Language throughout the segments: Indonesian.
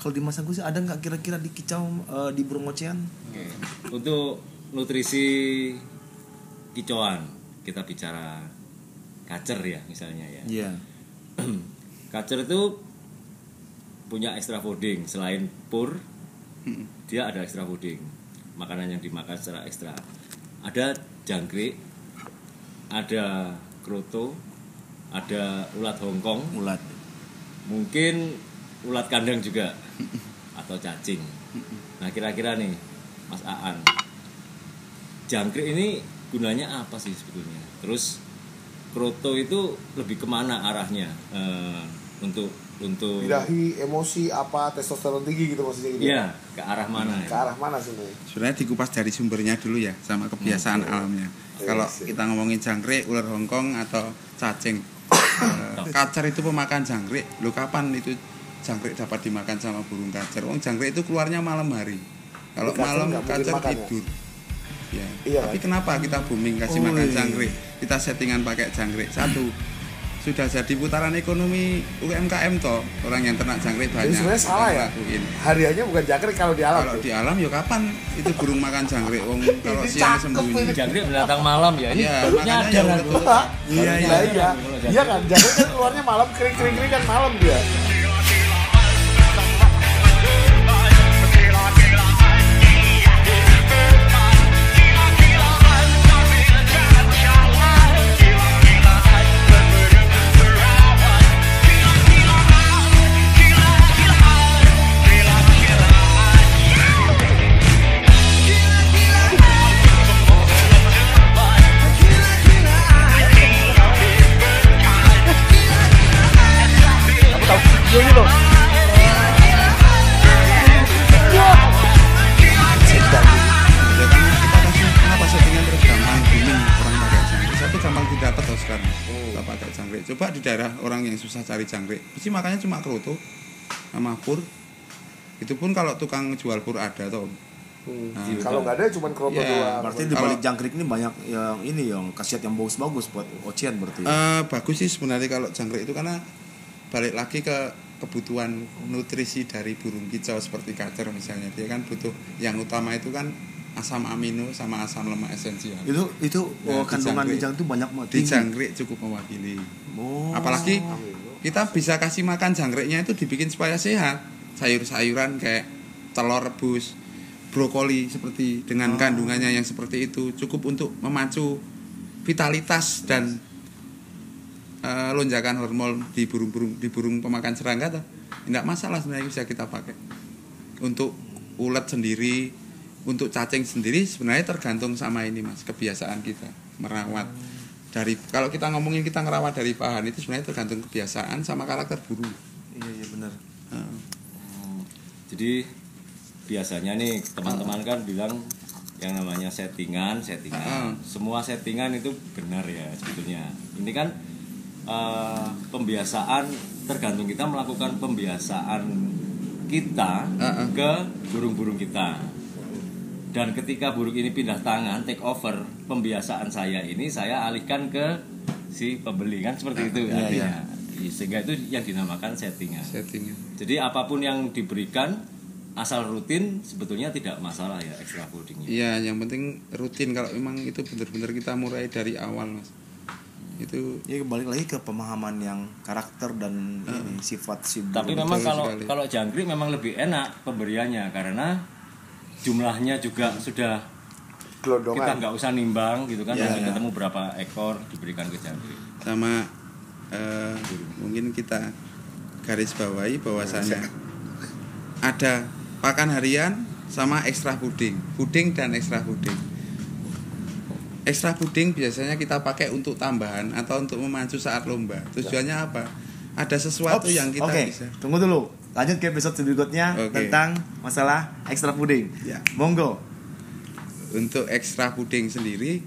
kalau di Mas Agus ada nggak kira-kira di kicau di burung ocean? Oke. Untuk nutrisi kicauan kita bicara kacer ya misalnya ya. Iya. Kacer itu punya extra fooding selain pur, dia ada extra fooding, makanan yang dimakan secara ekstra. Ada jangkrik, ada kroto, ada ulat Hongkong, mungkin ulat kandang juga atau cacing. Nah kira-kira nih Mas Aan, jangkrik ini gunanya apa sih sebetulnya? Terus kroto itu lebih kemana arahnya untuk birahi, emosi, apa, testosteron tinggi gitu maksudnya gitu. Iya, ke arah mana Ke arah mana sebenarnya? Sebenarnya dikupas dari sumbernya dulu ya, sama kebiasaan alamnya. Kalau kita ngomongin jangkrik, ular Hongkong atau cacing, kacer itu pemakan jangkrik. Loh kapan itu jangkrik dapat dimakan sama burung kacer? Jangkrik itu keluarnya malam hari. Kalau malam kacer tidur. Ya. Iya, tapi kenapa kita booming kasih makan jangkrik? Kita settingan pakai jangkrik. Satu, sudah jadi putaran ekonomi UMKM toh, orang yang ternak jangkrik banyak. Jadi sebenarnya salah ya. Hariannya bukan jangkrik kalau di alam. Kalau di alam ya kapan itu burung makan jangkrik? Kalau siang sembunyi. Jangkrik datang malam ya. Ini makanya Iya kan, jangkrik kan keluarnya malam, kering kan malam dia. Coba di daerah orang yang susah cari jangkrik, mesti makannya cuma kroto sama pur. Itu pun kalau tukang jual pur ada toh. Kalau nggak ada cuma kroto doang. Berarti di balik jangkrik ini banyak yang khasiat yang bagus-bagus buat ocean berarti. Bagus sih sebenarnya kalau jangkrik itu, karena balik lagi ke kebutuhan nutrisi dari burung kicau seperti kacer misalnya. Dia kan butuh yang utama itu kan asam amino sama asam lemak esensial. Itu kandungan di jangkrik itu banyak banget. Di jangkrik cukup mewakili. Apalagi kita bisa kasih makan jangkriknya itu dibikin supaya sehat. Sayur-sayuran kayak telur rebus, brokoli seperti dengan kandungannya yang seperti itu cukup untuk memacu vitalitas dan lonjakan hormon di burung pemakan serangga. Tidak masalah sebenarnya, bisa kita pakai. Untuk ulet sendiri, untuk cacing sendiri sebenarnya tergantung sama ini Mas, kebiasaan kita merawat. Kalau kita ngomongin kita ngerawat dari bahan itu sebenarnya tergantung kebiasaan sama karakter burung. Iya benar. Jadi biasanya nih teman-teman kan bilang yang namanya settingan. Semua settingan itu benar ya sebetulnya. Ini kan pembiasaan, tergantung kita melakukan pembiasaan kita ke burung-burung kita. Dan ketika burung ini pindah tangan, take over pembiasaan saya ini, saya alihkan ke si pembeli kan seperti itu artinya. Sehingga itu yang dinamakan settingan. Jadi apapun yang diberikan asal rutin sebetulnya tidak masalah ya extra foodingnya. Iya, yang penting rutin. Kalau memang itu benar-benar kita mulai dari awal Mas. Itu ya balik lagi ke pemahaman yang karakter dan sifat si burung. Tapi memang kalau jangkrik memang lebih enak pemberiannya karena jumlahnya juga sudah gelondongan. Kita nggak usah nimbang gitu kan, ketemu berapa ekor diberikan ke jangkrik. Sama mungkin kita garis bawahi bahwasanya ada pakan harian sama ekstra puding dan ekstra puding. Ekstra puding biasanya kita pakai untuk tambahan atau untuk memacu saat lomba. Tujuannya apa? Ada sesuatu yang kita bisa. Tunggu dulu. Lanjut ke episode berikutnya tentang masalah ekstra puding. Ya. Monggo. Untuk ekstra puding sendiri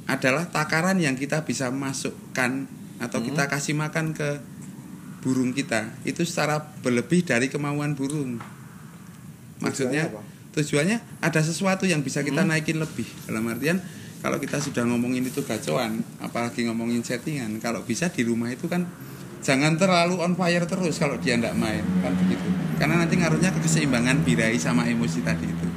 adalah takaran yang kita bisa masukkan atau kita kasih makan ke burung kita itu secara berlebih dari kemauan burung. Maksudnya tujuannya ada sesuatu yang bisa kita naikin lebih. Dalam artian kalau kita sudah ngomongin itu gacoan, apalagi ngomongin settingan, kalau bisa di rumah itu kan jangan terlalu on fire terus kalau dia tidak main, kan begitu. Karena nanti ngaruhnya ke keseimbangan birahi sama emosi tadi itu.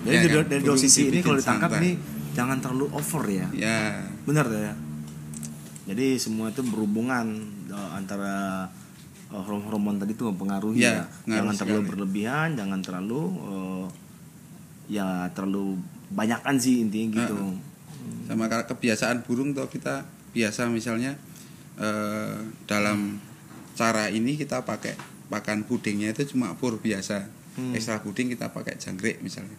Jadi dari dua sisi ini kalau ditangkap santai. ini jangan terlalu over ya. Ya. Benar ya. Jadi semua itu berhubungan antara hormon tadi itu mempengaruhi ya. Jangan terlalu berlebihan, jangan terlalu terlalu banyakan sih intinya gitu. Sama kebiasaan burung tuh kita biasa misalnya dalam cara ini kita pakai pakan pudingnya itu cuma pur biasa. Ekstra puding kita pakai jangkrik misalnya.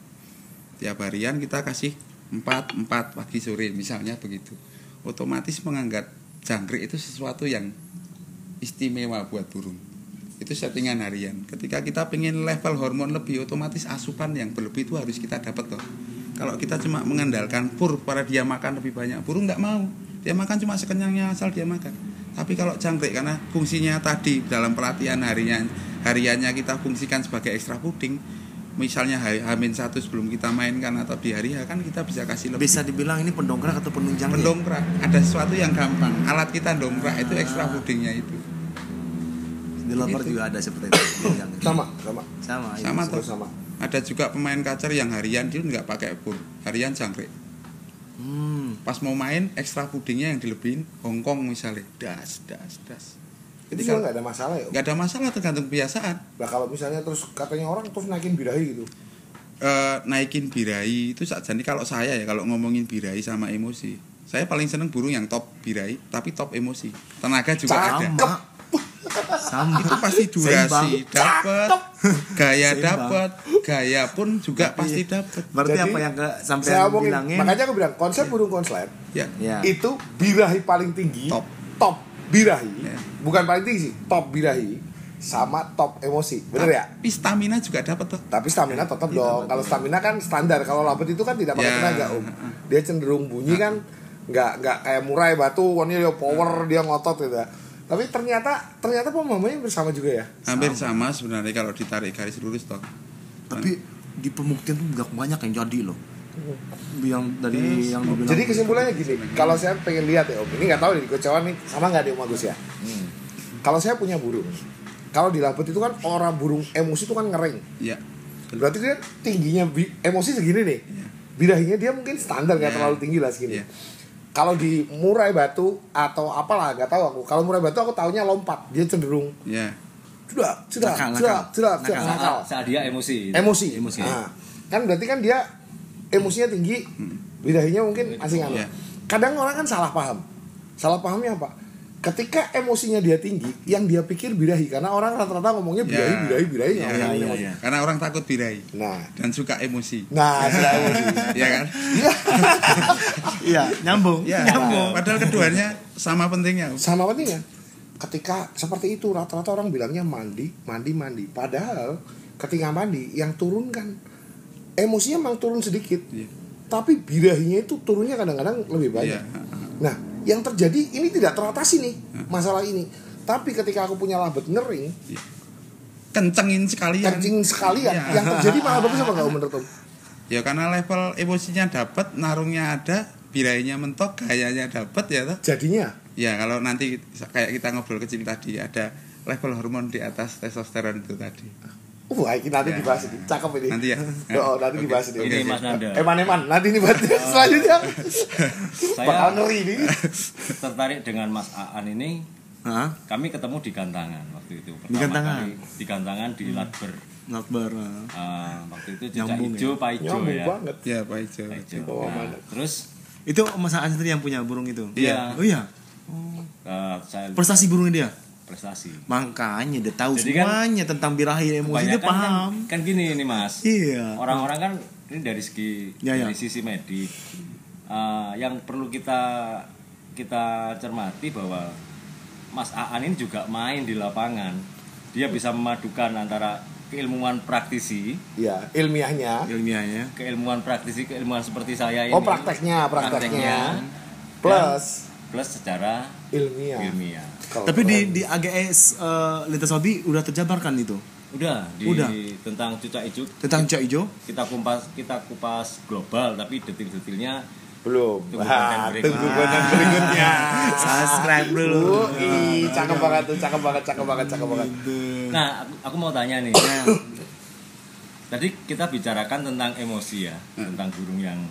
Tiap harian kita kasih 4 pagi sore misalnya begitu. Otomatis menganggap jangkrik itu sesuatu yang istimewa buat burung. Itu settingan harian. Ketika kita pengen level hormon lebih, otomatis asupan yang berlebih itu harus kita dapat loh. Kalau kita cuma mengandalkan pur pada dia makan lebih banyak, burung nggak mau. Dia makan cuma sekenyangnya asal dia makan. Tapi kalau jangkrik karena fungsinya tadi dalam pelatihan hariannya kita fungsikan sebagai ekstra puding. Misalnya H-1 sebelum kita mainkan atau di hari H kan kita bisa kasih lebih. Bisa dibilang ini pendongkrak atau penunjang? Pendongkrak. Ada sesuatu yang gampang. Alat kita dongkrak itu ekstra pudingnya itu. Di lover juga ada seperti itu. Sama. Ada juga pemain kacer yang harian dia nggak pakai pur, harian jangkrik. Pas mau main ekstra pudingnya yang dilebihin Hongkong misalnya, das. Itu juga nggak ada masalah ya? Nggak ada masalah, tergantung kebiasaan. Nah kalau misalnya terus katanya orang terus naikin birahi gitu. Naikin birahi itu jadi kalau saya ya kalau ngomongin birahi sama emosi, saya paling seneng burung yang top birahi tapi top emosi. Tenaga juga ada. Sama. Itu pasti durasi dapat, gaya dapat, gaya pun juga pasti dapat. Berarti jadi, apa yang sampai saya omongin, bilangin? makanya aku bilang konsep burung konslet Ya. itu birahi paling tinggi, top birahi, bukan paling tinggi sih, top birahi sama top emosi, bener ya? Tapi stamina juga dapat tuh. Tapi stamina tetap dong. Kalau stamina kan standar, kalau labet itu kan tidak pakai tenaga Dia cenderung bunyi kan, nggak kayak murai batu, dia power, dia ngotot gitu. Tapi ternyata pemahamannya bersama juga ya. Hampir sama sebenarnya kalau ditarik garis lurus toh. Tapi di pembuktian tuh nggak banyak yang jadi loh. Yang dari yang dibilang. Jadi kesimpulannya gini, kalau saya pengen lihat ya Om, ini nggak tahu nih kecewaan nih sama nggak di Om Agus ya. Kalau saya punya burung, kalau di labet itu kan orang burung emosi itu kan ngering. Iya. Berarti dia tingginya emosi segini nih. Birahinya dia mungkin standar nggak terlalu tinggi lah segini. Kalau di murai batu atau apalah nggak tahu aku. Kalau murai batu aku taunya lompat, dia cenderung. Sudah nakal. Saat dia emosi. Emosi. Nah, kan berarti kan dia emosinya tinggi, birahinya mungkin masih nganu. Kadang orang kan salah paham. Salah pahamnya apa? Ketika emosinya dia tinggi, yang dia pikir birahi, karena orang rata-rata ngomongnya birahi. Karena orang takut birahi. Nah, dan suka emosi. Suka emosi. Iya kan? Iya, nyambung. Padahal keduanya sama pentingnya. Ketika seperti itu rata-rata orang bilangnya mandi. Padahal ketika mandi yang turun kan emosinya memang turun sedikit. Tapi birahinya itu turunnya kadang-kadang lebih banyak. Nah, yang terjadi ini tidak teratasi nih masalah ini. Tapi ketika aku punya labet ngering, kencengin sekalian. Yang terjadi malah bagus apa enggak menurut Om? Ya karena level emosinya dapat, narungnya ada, birahinya mentok, gayanya dapat ya toh. Jadinya? Ya kalau nanti kayak kita ngobrol kecil tadi ada level hormon di atas testosteron itu tadi. Ini nanti dibahas ini. Cakep ini. Nanti ya. Nanti dibahas ini. Ini Mas Nanda. Eman. Nanti dibahas selanjutnya. Bakal ngeri ini. Tertarik dengan Mas Aan ini. Kami ketemu di Gantangan waktu itu. Di Gantangan di Latber. Waktu itu cucak hijau, Pak Hijau ya. Banget. Ya, Pak Hijau. Terus itu Mas Aan sendiri yang punya burung itu. Iya. Oh iya. Prestasi burungnya dia. Prestasi. Makanya dia tahu jadi semuanya kan, tentang birahi emosi dia paham. Kan gini nih Mas. Iya. Orang-orang kan ini dari sisi medik. Yang perlu kita cermati bahwa Mas Aan ini juga main di lapangan. Dia bisa memadukan antara keilmuan praktisi, ilmiahnya, keilmuan praktisi, keilmuan seperti saya ini. Prakteknya. Plus secara ilmiah. Tapi di AGS Lintas Hobi udah terjabarkan itu. Udah. Tentang cucak hijau. Tentang cucak hijau. Kita kupas global, tapi detil-detilnya Belum. Tunggu konten berikutnya. Subscribe dulu. Cakep banget. Nah, aku mau tanya nih. Tadi kita bicarakan tentang emosi ya, tentang burung yang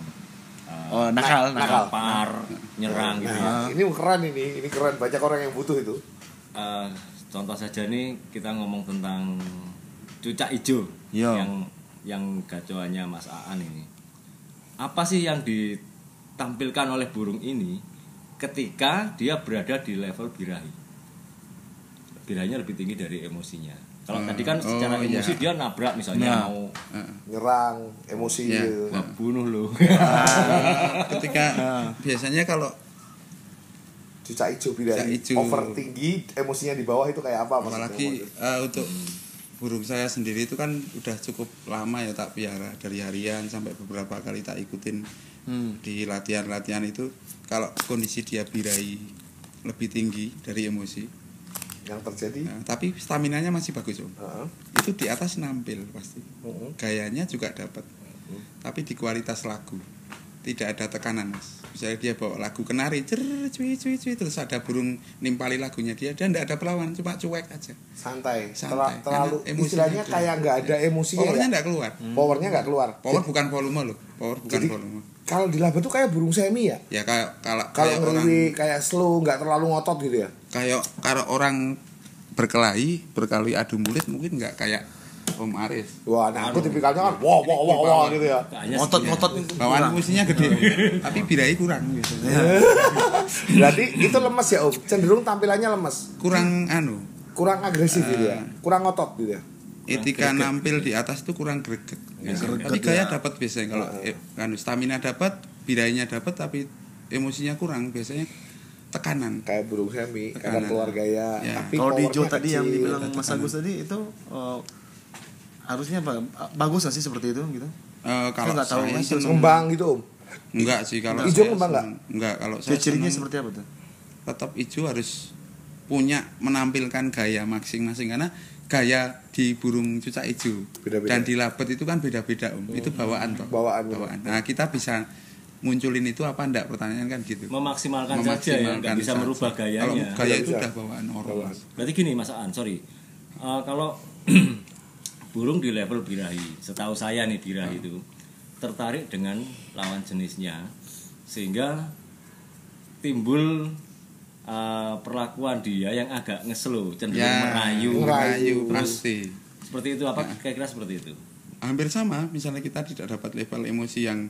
nakal. lapar, nyerang gitu ya. Ini keren, banyak orang yang butuh itu. Contoh saja nih kita ngomong tentang cucak hijau yang gacoannya Mas Aan ini. Apa sih yang ditampilkan oleh burung ini ketika dia berada di level birahi? Birahinya lebih tinggi dari emosinya. Kalau tadi kan secara emosi dia nabrak misalnya mau nyerang, emosi bunuh lo. Ketika biasanya kalau cucak hijau birahi over tinggi, emosinya di bawah itu kayak apa? Apalagi untuk burung saya sendiri itu kan udah cukup lama ya tak piara, dari harian sampai beberapa kali tak ikutin di latihan itu. Kalau kondisi dia birahi lebih tinggi dari emosi yang terjadi, tapi staminanya masih bagus Om. Itu di atas nampil pasti, gayanya juga dapat, tapi di kualitas lagu tidak ada tekanan Mas. Misalnya dia bawa lagu kenari, cuy, terus ada burung nimpali lagunya dia tidak ada perlawanan, cuma cuek aja. Santai. Terlalu istilahnya kayak nggak ada emosinya. Powernya nggak keluar. Powernya nggak keluar. Power bukan volume loh. Volume. Kalau di laba tuh kayak burung semi ya? Ya kalau ngeri, kayak slow, nggak terlalu ngotot gitu ya? Kayak kalau orang berkelahi adu mulut mungkin nggak kayak Om Aris. Wah, nah aku tipikalnya kan wah gitu ya. Ngotot bawaan emosinya gede. Tapi birahi kurang biasanya. Berarti itu lemes ya Om. Cenderung tampilannya lemes. Kurang agresif gitu ya. Kurang ngotot gitu ya. Etika nampil di atas itu kurang greget. Tapi gaya dapat biasanya kalau stamina dapat, birahinya dapat tapi emosinya kurang biasanya tekanan. Kayak burung semi, kadang keluar gaya. Tapi kalau di Jo tadi yang dibilang Mas Agus tadi itu harusnya bagus gak sih seperti itu gitu? Kalau nggak tahu ngembang gitu Om. Enggak sih kalau hijau ngembang enggak kalau saya cirinya seperti apa tuh? Tetap hijau harus punya menampilkan gaya masing-masing karena gaya di burung cucak hijau beda-beda. Dan di labet itu kan beda-beda Om. Itu bawaan toh. Bawaan. Nah, kita bisa munculin itu apa enggak, pertanyaan kan gitu. Memaksimalkan saja ya, enggak bisa merubah gayanya. Kalau gaya itu udah bawaan orang. Berarti gini Mas Aan, sorry. Kalau burung di level birahi, setahu saya nih birahi itu tertarik dengan lawan jenisnya sehingga timbul perlakuan dia yang agak ngeslow, cenderung merayu pasti. Seperti itu apa kira-kira seperti itu? Hampir sama, misalnya kita tidak dapat level emosi yang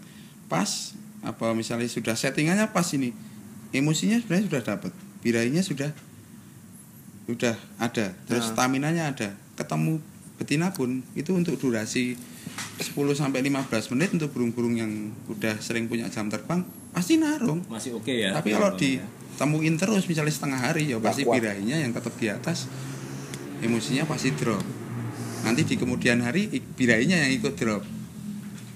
pas, apa misalnya sudah settingannya pas ini, emosinya sebenarnya sudah dapat, birahinya sudah ada, terus staminanya ada, ketemu betina pun itu untuk durasi 10 sampai 15 menit untuk burung-burung yang udah sering punya jam terbang pasti narung. Masih oke ya. Tapi kalau ditemuin terus misalnya setengah hari ya pasti birahinya yang tetap di atas, emosinya pasti drop. Nanti di kemudian hari birahinya yang ikut drop.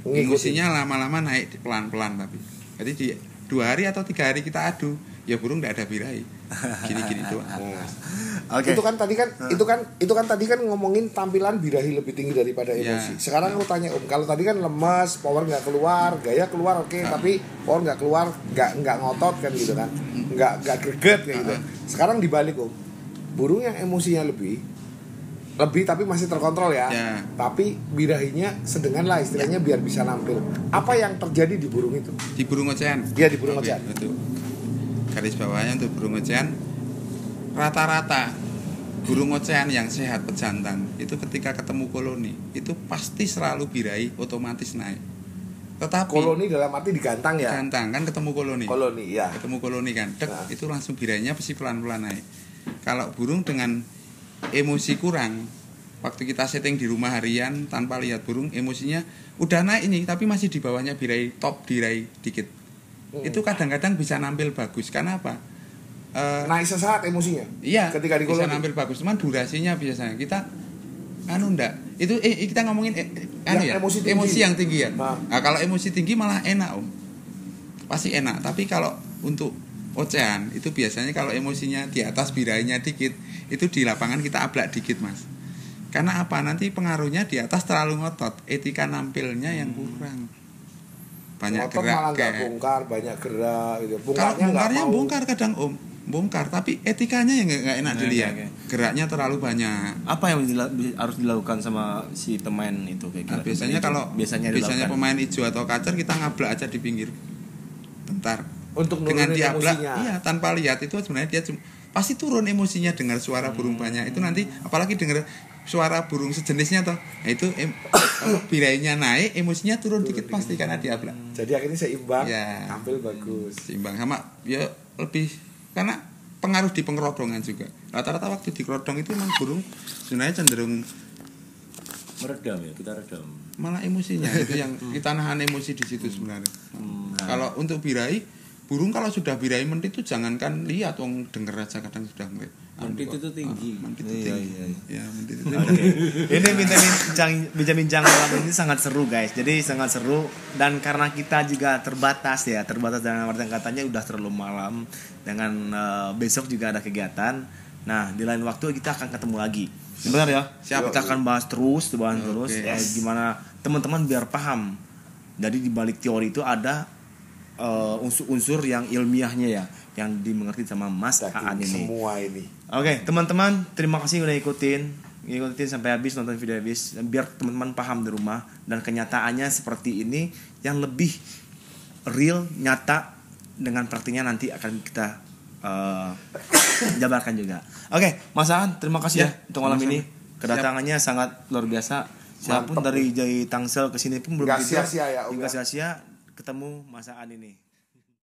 Emosinya lama-lama naik pelan-pelan tapi. Jadi di 2 hari atau 3 hari kita adu, ya burung tidak ada birahi. Gini-gini doang. Okay. Itu kan tadi kan ngomongin tampilan birahi lebih tinggi daripada emosi. Sekarang aku tanya Om, kalau tadi kan lemas, power nggak keluar, gaya keluar tapi power nggak keluar, nggak ngotot kan gitu kan, nggak greget kayak gitu. Sekarang dibalik Om, burung yang emosinya lebih tapi masih terkontrol ya. Tapi birahinya sedengan lah istilahnya biar bisa nampil. Apa yang terjadi di burung itu? Di burung ocehan? Iya di burung ocehan. Betul. Garis bawahnya untuk burung ocehan, rata-rata burung ocehan yang sehat pejantan itu ketika ketemu koloni itu pasti selalu birahi otomatis naik. Tetapi koloni dalam arti digantang ya? Gantang kan ketemu koloni. Ya. Ketemu koloni kan, itu langsung birahinya pasti pelan-pelan naik. Kalau burung dengan emosi kurang, waktu kita setting di rumah harian tanpa lihat burung, emosinya udah naik ini tapi masih di bawahnya birahi, top birahi dikit. Itu kadang-kadang bisa nampil bagus. Karena apa? Naik sesaat emosinya. Iya. Ketika di bisa nampil bagus. Cuman durasinya biasanya kita enggak. Itu kita ngomongin emosi yang tinggi ya. Nah, kalau emosi tinggi malah enak Om. Pasti enak. Tapi kalau untuk ocehan itu biasanya kalau emosinya di atas birahinya dikit, itu di lapangan kita ablak dikit Mas. Karena apa? Nanti pengaruhnya di atas terlalu ngotot, etika nampilnya yang kurang. banyak motor gerak. Malah nggak bongkar, banyak gerak gitu. Bongkarnya bongkar kadang Om, bongkar, tapi etikanya yang nggak enak dilihat. Geraknya terlalu banyak. Apa yang harus dilakukan sama si pemain itu kayak biasanya kalau biasanya pemain hijau atau kacer kita ngablak aja di pinggir. Bentar. Untuk dengan dia emosinya. Iya, tanpa lihat itu sebenarnya dia pasti turun emosinya dengar suara burung banyak. Itu nanti apalagi dengar suara burung sejenisnya toh. Nah, itu birainya naik, emosinya turun dikit pasti karena dia ablak. Jadi akhirnya seimbang, ya, tampil bagus. Seimbang sama ya lebih karena pengaruh di pengerodongan juga. Rata-rata waktu di kerodong itu memang burung sebenarnya cenderung meredam ya, kita redam. Malah emosinya itu yang kita nahan emosi di situ sebenarnya. Kalau untuk birai burung kalau sudah birahi mentit itu jangankan lihat, wong denger aja kadang sudah ngeliat. Mentit itu tinggi. Mentit itu tinggi. Ya, mentit itu tinggi. Ini bincang-bincang malam ini sangat seru guys. Jadi sangat seru dan karena kita juga terbatas dengan artian katanya udah terlalu malam dengan besok juga ada kegiatan. Nah, di lain waktu kita akan ketemu lagi. Benar ya? Siap. Kita akan bahas terus. Gimana teman-teman biar paham. Jadi di balik teori itu ada unsur-unsur yang ilmiahnya ya, yang dimengerti sama Mas Aan ini. Semua ini. Oke, teman-teman, terima kasih udah ikutin sampai habis, nonton video habis. Biar teman-teman paham di rumah dan kenyataannya seperti ini yang lebih real, nyata dengan praktiknya nanti akan kita jabarkan juga. Oke, Mas Aan, terima kasih ya untuk malam ini. Kedatangannya sangat luar biasa. Siapapun dari Tangsel ke sini pun belum sia-sia ya, sia-sia ketemu Mas Aan ini.